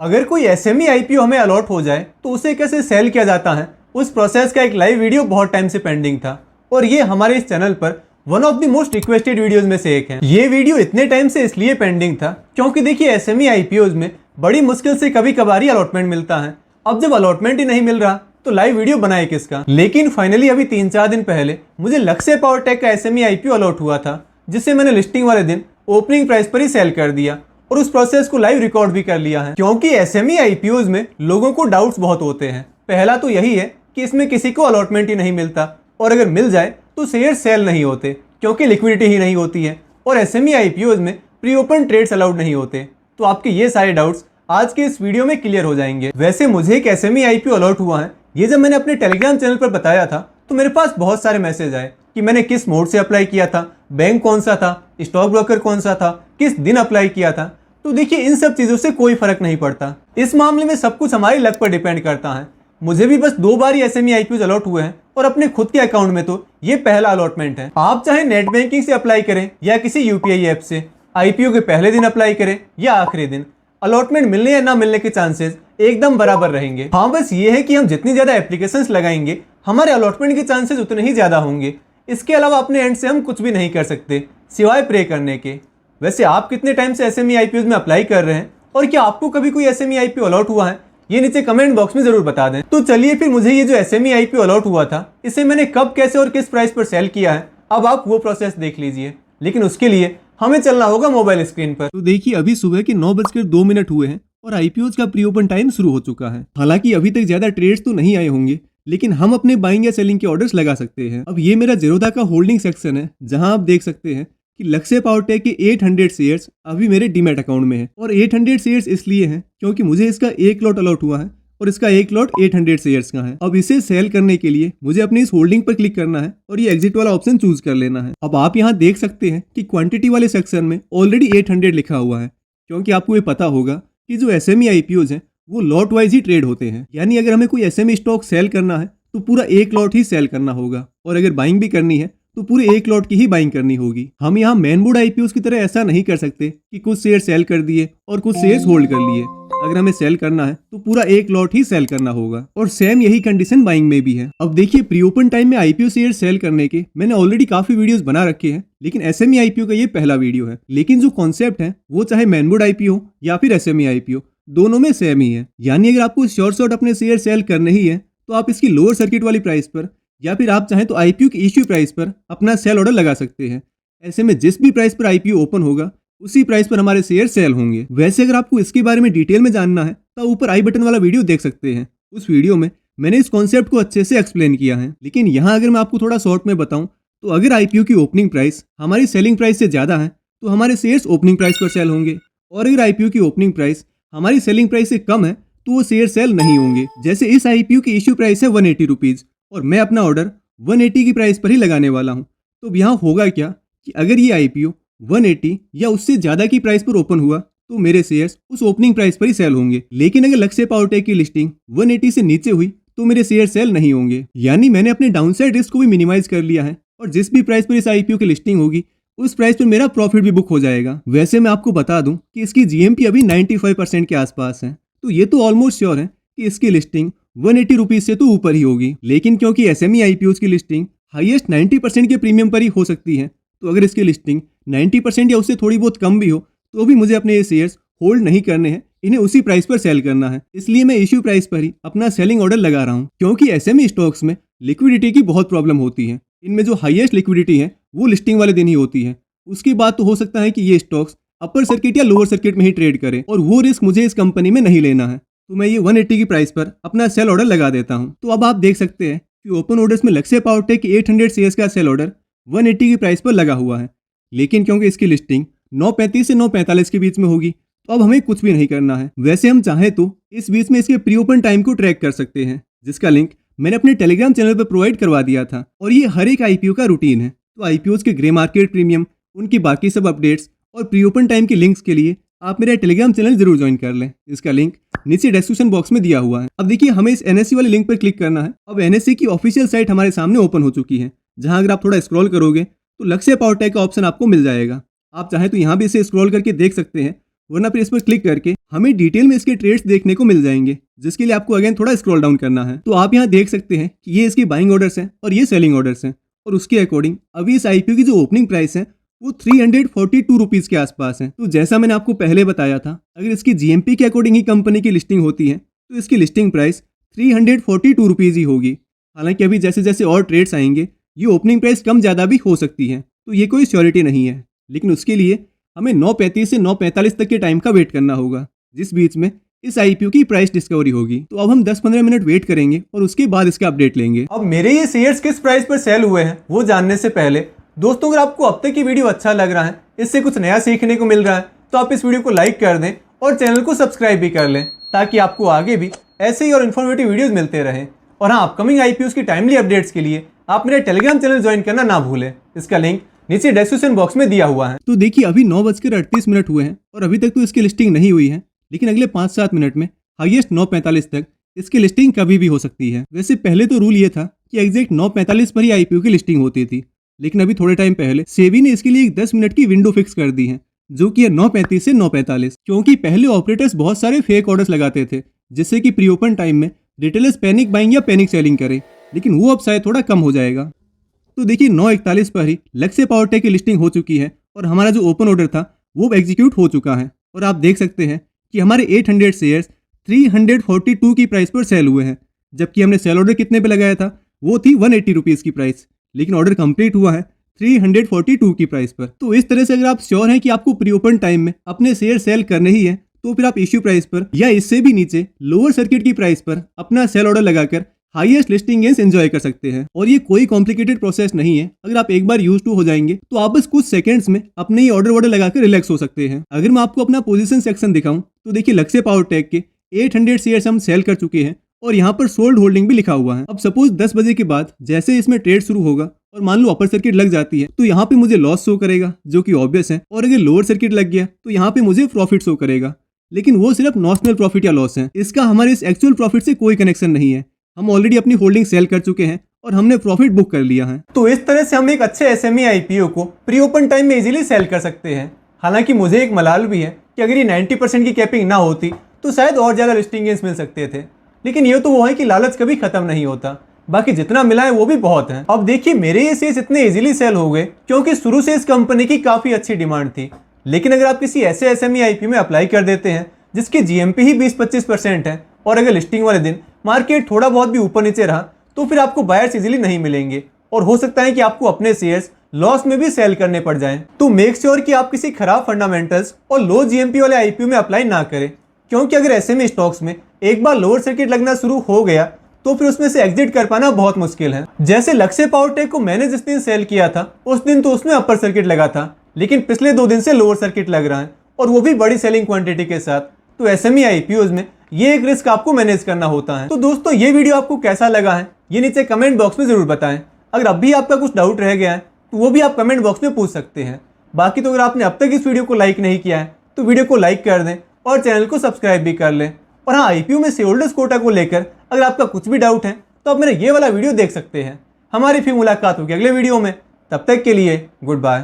अगर कोई SME IPO हमें अलॉट हो जाए तो उसे कैसे सेल किया जाता है, उस प्रोसेस का एक लाइव वीडियो बहुत टाइम से पेंडिंग था और ये हमारे इस चैनल पर one of the most requested videos में से एक है। ये वीडियो इतने टाइम से इसलिए पेंडिंग था क्योंकि देखिए एसएमई आईपीओज में बड़ी मुश्किल से कभी कभार ही अलॉटमेंट मिलता है। अब जब अलॉटमेंट ही नहीं मिल रहा तो लाइव वीडियो बनाए किसका। लेकिन फाइनली अभी 3-4 दिन पहले मुझे लक्ष्य पावरटेक का एसएमई आईपीओ अलॉट हुआ था, जिसे मैंने लिस्टिंग वाले दिन ओपनिंग प्राइस पर ही सेल कर दिया और उस प्रोसेस को लाइव रिकॉर्ड भी कर लिया है। क्योंकि एसएमई आईपीओज में लोगों को डाउट्स बहुत होते हैं। पहला तो यही है कि इसमें किसी को अलॉटमेंट ही नहीं मिलता और अगर मिल जाए तो शेयर सेल नहीं होते क्योंकि लिक्विडिटी ही नहीं होती है और एसएमई आईपीओज में प्री ओपन ट्रेड्स अलाउड नहीं होते। तो आपके ये सारे डाउट्स आज के इस वीडियो में क्लियर हो जाएंगे। वैसे मुझे एक एसएमई आईपीओ अलॉट हुआ है, ये जब मैंने अपने टेलीग्राम चैनल पर बताया था तो मेरे पास बहुत सारे मैसेज आए कि मैंने किस मोड से अप्लाई किया था, बैंक कौन सा था, स्टॉक ब्रोकर कौन सा था, किस दिन अप्लाई किया था। तो देखिए इन सब चीज़ों से कोई फर्क नहीं पड़ता। इस मामले में सब कुछ हमारी लक पर डिपेंड करता है। मुझे भी बस 2 बार ही एसएमई आईपीओ अलॉट हुए हैं और अपने खुद के अकाउंट में तो ये पहला अलॉटमेंट है। आप चाहे नेट बैंकिंग से अप्लाई करें या किसी यूपीआई ऐप से, आईपीओ के पहले दिन अप्लाई करें या आखिरी दिन, अलॉटमेंट मिलने या ना मिलने के चांसेस एकदम बराबर रहेंगे। हाँ, बस ये है कि हम जितनी ज्यादा एप्लीकेशंस लगाएंगे हमारे अलॉटमेंट के चांसेस उतने ही ज्यादा होंगे। इसके अलावा अपने एंड से हम कुछ भी नहीं कर सकते सिवाय प्रे करने के। वैसे आप कितने टाइम से एसएमई आईपीओ में अप्लाई कर रहे हैं और क्या आपको कभी कोई एसएमई आईपीओ अलॉट हुआ है, ये नीचे कमेंट बॉक्स में जरूर बता दें। तो चलिए फिर मुझे ये जो एसएमई आईपीओ अलॉट हुआ था इसे मैंने कब, कैसे और किस प्राइस पर सेल किया है, अब आप वो प्रोसेस देख लीजिए। लेकिन उसके लिए हमें चलना होगा मोबाइल स्क्रीन पर। तो देखिए अभी सुबह के 9:02 हुए हैं और आईपीओ का प्री ओपन टाइम शुरू हो चुका है। हालांकि अभी तक ज्यादा ट्रेड्स तो नहीं आए होंगे, लेकिन हम अपने बाइंग या सेलिंग के ऑर्डर्स लगा सकते हैं। अब ये मेरा ज़ीरोधा का होल्डिंग सेक्शन है, जहां आप देख सकते हैं कि लक्ष्य पावरटेक के 800 शेयर्स अभी मेरे डीमैट अकाउंट में है। और 800 शेयर्स इसलिए हैं क्योंकि मुझे इसका एक लॉट अलॉट हुआ है और इसका एक लॉट 800 शेयर्स का है। अब इसे सेल करने के लिए मुझे अपनी इस होल्डिंग पर क्लिक करना है और ये एग्जिट वाला ऑप्शन चूज कर लेना है। अब आप यहाँ देख सकते हैं कि क्वांटिटी वाले सेक्शन में ऑलरेडी 800 लिखा हुआ है, क्योंकि आपको ये पता होगा कि जो एसएमई आईपीओज हैं वो लॉट वाइज ही ट्रेड होते हैं। यानी अगर हमें कोई एसएमई स्टॉक सेल करना है तो पूरा एक लॉट ही सेल करना होगा और अगर बाइंग भी करनी है तो पूरे एक लॉट की ही बाइंग करनी होगी। हम यहाँ मेन बोर्ड आईपीओज की तरह ऐसा नहीं कर सकते कि कुछ शेयर सेल कर दिए और कुछ शेयर्स होल्ड कर लिए। अगर हमें सेल करना है तो पूरा एक लॉट ही सेल करना होगा और सेम यही कंडीशन बाइंग में भी है। अब देखिए प्री ओपन टाइम में आईपीओ शेयर सेल करने के मैंने ऑलरेडी काफी वीडियोस बना रखे हैं, लेकिन एसएमई आईपीओ का ये पहला वीडियो है। लेकिन जो कॉन्सेप्ट है वो चाहे मेन बोर्ड आईपीओ या फिर एसएमई आईपीओ, दोनों में सेम ही है। यानी अगर आपको शॉर्ट अपने शेयर सेल करने ही है तो आप इसकी लोअर सर्किट वाली प्राइस पर या फिर आप चाहें तो आईपीओ की इश्यू प्राइस पर अपना सेल ऑर्डर लगा सकते हैं। ऐसे में जिस भी प्राइस पर आईपीओ ओपन होगा उसी प्राइस पर हमारे शेयर सेल होंगे। वैसे अगर आपको इसके बारे में डिटेल में जानना है तो ऊपर आई बटन वाला वीडियो देख सकते हैं। उस वीडियो में मैंने इस कॉन्सेप्ट को अच्छे से एक्सप्लेन किया है। लेकिन यहाँ अगर मैं आपको थोड़ा शॉर्ट में बताऊं तो अगर आईपीओ की ओपनिंग प्राइस हमारी सेलिंग प्राइस से ज्यादा है तो हमारे शेयर्स ओपनिंग प्राइस पर सेल होंगे, और अगर आईपीओ की ओपनिंग प्राइस हमारी सेलिंग प्राइस से कम है तो वो शेयर सेल नहीं होंगे। जैसे इस आईपीओ की इश्यू प्राइस है 180 रुपीज और मैं अपना ऑर्डर 180 की प्राइस पर ही लगाने वाला हूँ। तो यहाँ होगा क्या कि अगर ये आईपीओ 180 या उससे ज्यादा की प्राइस पर ओपन हुआ तो मेरे शेयर्स उस ओपनिंग प्राइस पर ही सेल होंगे। लेकिन अगर लक्ष्य पावरटेक की लिस्टिंग 180 से नीचे हुई तो मेरे शेयर सेल नहीं होंगे। यानी मैंने अपने डाउनसाइड रिस्क को भी मिनिमाइज कर लिया है और जिस भी प्राइस पर इस आईपीओ की लिस्टिंग होगी उस प्राइस पर मेरा प्रॉफिट भी बुक हो जाएगा। वैसे मैं आपको बता दूं कि इसकी जीएमपी अभी 95% के आसपास है, तो ये तो ऑलमोस्ट श्योर है कि इसकी लिस्टिंग 180 रुपीज से तो ऊपर ही होगी। लेकिन क्योंकि एसएमई आईपीओ की लिस्टिंग हाईएस्ट 90% के प्रीमियम पर ही हो सकती है, तो अगर इसकी लिस्टिंग 90% या उससे थोड़ी बहुत कम भी हो तो भी मुझे अपने ये शेयर्स होल्ड नहीं करने हैं, इन्हें उसी प्राइस पर सेल करना है। इसलिए मैं इश्यू प्राइस पर ही अपना सेलिंग ऑर्डर लगा रहा हूँ, क्योंकि एसएमई स्टॉक्स में लिक्विडिटी की बहुत प्रॉब्लम होती है। इनमें जो हाईएस्ट लिक्विडिटी है वो लिस्टिंग वाले दिन ही होती है। उसके बाद तो हो सकता है कि ये स्टॉक्स अपर सर्किट या लोअर सर्किट में ही ट्रेड करें और वो रिस्क मुझे इस कंपनी में नहीं लेना है। तो मैं ये 180 की प्राइस पर अपना सेल ऑर्डर लगा देता हूँ। तो अब आप देख सकते हैं कि ओपन ऑर्डर्स में लक्ष्य पावरटेक की 800 शेयर्स का सेल ऑर्डर 180 की प्राइस पर लगा हुआ है। लेकिन क्योंकि इसकी लिस्टिंग 9:35 से 9:45 के बीच में होगी तो अब हमें कुछ भी नहीं करना है। वैसे हम चाहें तो इस बीच में इसके प्री ओपन टाइम को ट्रैक कर सकते हैं, जिसका लिंक मैंने अपने टेलीग्राम चैनल पर प्रोवाइड करवा दिया था। और ये हर एक आईपीओ का रूटीन है। तो आईपीओज के ग्रे मार्केट प्रीमियम, उनकी बाकी सब अपडेट्स और प्री ओपन टाइम के लिंक्स के लिए आप मेरा टेलीग्राम चैनल जरूर ज्वाइन कर लें। इसका लिंक नीचे डिस्क्रिप्शन बॉक्स में दिया हुआ है। अब देखिए हमें इस एनएससी वाले लिंक पर क्लिक करना है। अब एनएससी की ऑफिशियल साइट हमारे सामने ओपन हो चुकी है, जहां अगर आप थोड़ा स्क्रॉल करोगे तो लक्ष्य पावरटेक का ऑप्शन आपको मिल जाएगा। आप चाहे तो यहाँ भी इसे स्क्रॉल करके देख सकते हैं, वरना फिर इस पर क्लिक करके हमें डिटेल में इसके ट्रेड्स देखने को मिल जाएंगे, जिसके लिए आपको अगेन थोड़ा स्क्रॉल डाउन करना है। तो आप यहाँ देख सकते हैं कि ये इसकी बाइंग ऑर्डर्स हैं और ये सेलिंग ऑर्डर्स हैं, और उसके अकॉर्डिंग अभी इस आईपीओ की जो ओपनिंग प्राइस है वो 342 रुपीज के आसपास है। तो जैसा मैंने आपको पहले बताया था, अगर इसकी जीएमपी के अकॉर्डिंग ही कंपनी की लिस्टिंग होती है तो इसकी लिस्टिंग प्राइस 342 रुपीज ही होगी। हालांकि अभी जैसे जैसे और ट्रेड्स आएंगे ये ओपनिंग प्राइस कम ज़्यादा भी हो सकती है, तो ये कोई श्योरिटी नहीं है। लेकिन उसके लिए हमें 9:35 से 9:45 तक के टाइम का वेट करना होगा, जिस बीच में इस आईपीओ की प्राइस डिस्कवरी होगी। तो अब हम 10-15 मिनट वेट करेंगे और उसके बाद इसका अपडेट लेंगे। अब मेरे ये शेयर्स किस प्राइस पर सेल हुए हैं वो जानने से पहले दोस्तों, अगर आपको अब तक की वीडियो अच्छा लग रहा है, इससे कुछ नया सीखने को मिल रहा है, तो आप इस वीडियो को लाइक कर दें और चैनल को सब्सक्राइब भी कर लें, ताकि आपको आगे भी ऐसे ही और इन्फॉर्मेटिव वीडियोस मिलते रहें। और हाँ, अपकमिंग आईपीओस की टाइमली अपडेट्स के लिए आप मेरा टेलीग्राम चैनल ज्वाइन करना ना भूलें। इसका लिंक नीचे डिस्क्रिप्शन बॉक्स में दिया हुआ है। तो देखिए अभी 9:38 हुए हैं और अभी तक तो इसकी लिस्टिंग नहीं हुई है, लेकिन अगले 5-7 मिनट में हाईएस्ट 9:45 तक इसकी लिस्टिंग कभी भी हो सकती है। वैसे पहले तो रूल ये था कि एग्जैक्ट 9:45 पर ही आईपीओ की लिस्टिंग होती थी, लेकिन अभी थोड़े टाइम पहले सेबी ने इसके लिए एक 10 मिनट की विंडो फिक्स कर दी है, जो कि है 9:35 से 9:45, क्योंकि पहले ऑपरेटर्स बहुत सारे फेक ऑर्डर्स लगाते थे, जिससे कि प्री ओपन टाइम में रिटेलर्स पैनिक बाइंग या पैनिक सेलिंग करें, लेकिन वो अब शायद थोड़ा कम हो जाएगा। तो देखिए 9:41 पर ही लक्ष्य पावरटेक की लिस्टिंग हो चुकी है और हमारा जो ओपन ऑर्डर था वो एग्जीक्यूट हो चुका है, और आप देख सकते हैं कि हमारे 800 शेयर्स 342 की प्राइस पर सेल हुए हैं, जबकि हमने सेल ऑर्डर कितने पे लगाया था वो थी 180 रुपीज़ की प्राइस, लेकिन ऑर्डर कंप्लीट हुआ है 342 की प्राइस पर। तो इस तरह से अगर आप श्योर हैं कि आपको प्री ओपन टाइम में अपने शेयर सेल करने ही है, तो फिर आप इश्यू प्राइस पर या इससे भी नीचे लोअर सर्किट की प्राइस पर अपना सेल ऑर्डर लगाकर हाईएस्ट लिस्टिंग गेन्स एंजॉय कर सकते हैं। और ये कोई कॉम्प्लिकेटेड प्रोसेस नहीं है, अगर आप एक बार यूज टू हो जाएंगे तो आप बस कुछ सेकंड्स में अपने ही ऑर्डर लगाकर रिलैक्स हो सकते हैं। अगर मैं आपको अपना पोजीशन सेक्शन दिखाऊं तो देखिए लक्ष्य पावरटेक के 800 शेयर्स हम सेल कर चुके हैं और यहाँ पर सोल्ड होल्डिंग भी लिखा हुआ है। अब सपोज 10 बजे के बाद जैसे इसमें ट्रेड शुरू होगा और मान लो अपर सर्किट लग जाती है तो यहाँ पे मुझे लॉस शो करेगा, जो कि ऑब्वियस है, और अगर लोअर सर्किट लग गया तो यहाँ पे मुझे प्रॉफिट शो करेगा, लेकिन वो सिर्फ नॉशनल प्रॉफिट या लॉस है, इसका हमारे इस एक्चुअल प्रॉफिट से कोई कनेक्शन नहीं है। हम ऑलरेडी अपनी होल्डिंग सेल कर चुके हैं और हमने प्रॉफिट बुक कर लिया है। तो इस तरह से हम एक अच्छे एसएमई आईपीओ को प्री ओपन टाइम में इजीली सेल कर सकते हैं। हालांकि मुझे एक मलाल भी है कि अगर ये 90% की कैपिंग ना होती तो शायद और ज़्यादा लिस्टिंग गेन्स मिल सकते थे, लेकिन ये तो वो है कि लालच कभी खत्म नहीं होता, बाकी जितना मिला है वो भी बहुत है। अब देखिए मेरे ये शेयर्स इतने इजीली सेल हो गए क्योंकि शुरू से इस कंपनी की काफ़ी अच्छी डिमांड थी। लेकिन अगर आप किसी ऐसे एसएमई आईपीओ में अप्लाई कर देते हैं जिसकी जीएमपी ही 20-25% है, और अगर लिस्टिंग वाले दिन मार्केट थोड़ा बहुत भी ऊपर नीचे रहा तो फिर आपको बायर्स इजीली नहीं मिलेंगे और हो सकता है कि आपको अपने शेयर्स लॉस में भी सेल करने पड़ जाएं। तो मेक श्योर कि आप किसी खराब फंडामेंटल्स और लो जीएमपी वाले आईपीओ में अप्लाई ना करें, क्योंकि अगर एसएमई स्टॉक्स में एक बार लोअर सर्किट लगना शुरू हो गया तो फिर उसमें से एग्जिट कर पाना बहुत मुश्किल है। जैसे लक्ष्य पावरटेक को मैंने जिस दिन सेल किया था उस दिन तो उसमें अपर सर्किट लगा था, लेकिन पिछले 2 दिन से लोअर सर्किट लग रहा है, और वो भी बड़ी सेलिंग क्वांटिटी के साथ। तो एसएमई आईपीओज में ये एक रिस्क आपको मैनेज करना होता है। तो दोस्तों ये वीडियो आपको कैसा लगा है ये नीचे कमेंट बॉक्स में जरूर बताएं। अगर अब भी आपका कुछ डाउट रह गया है तो वो भी आप कमेंट बॉक्स में पूछ सकते हैं। बाकी तो अगर आपने अब तक इस वीडियो को लाइक नहीं किया है तो वीडियो को लाइक कर दें और चैनल को सब्सक्राइब भी कर लें। और हाँ, आईपीओ में शेयर होल्डर्स कोटा को लेकर अगर आपका कुछ भी डाउट है तो आप मेरा ये वाला वीडियो देख सकते हैं। हमारी फिर मुलाकात होगी अगले वीडियो में, तब तक के लिए गुड बाय।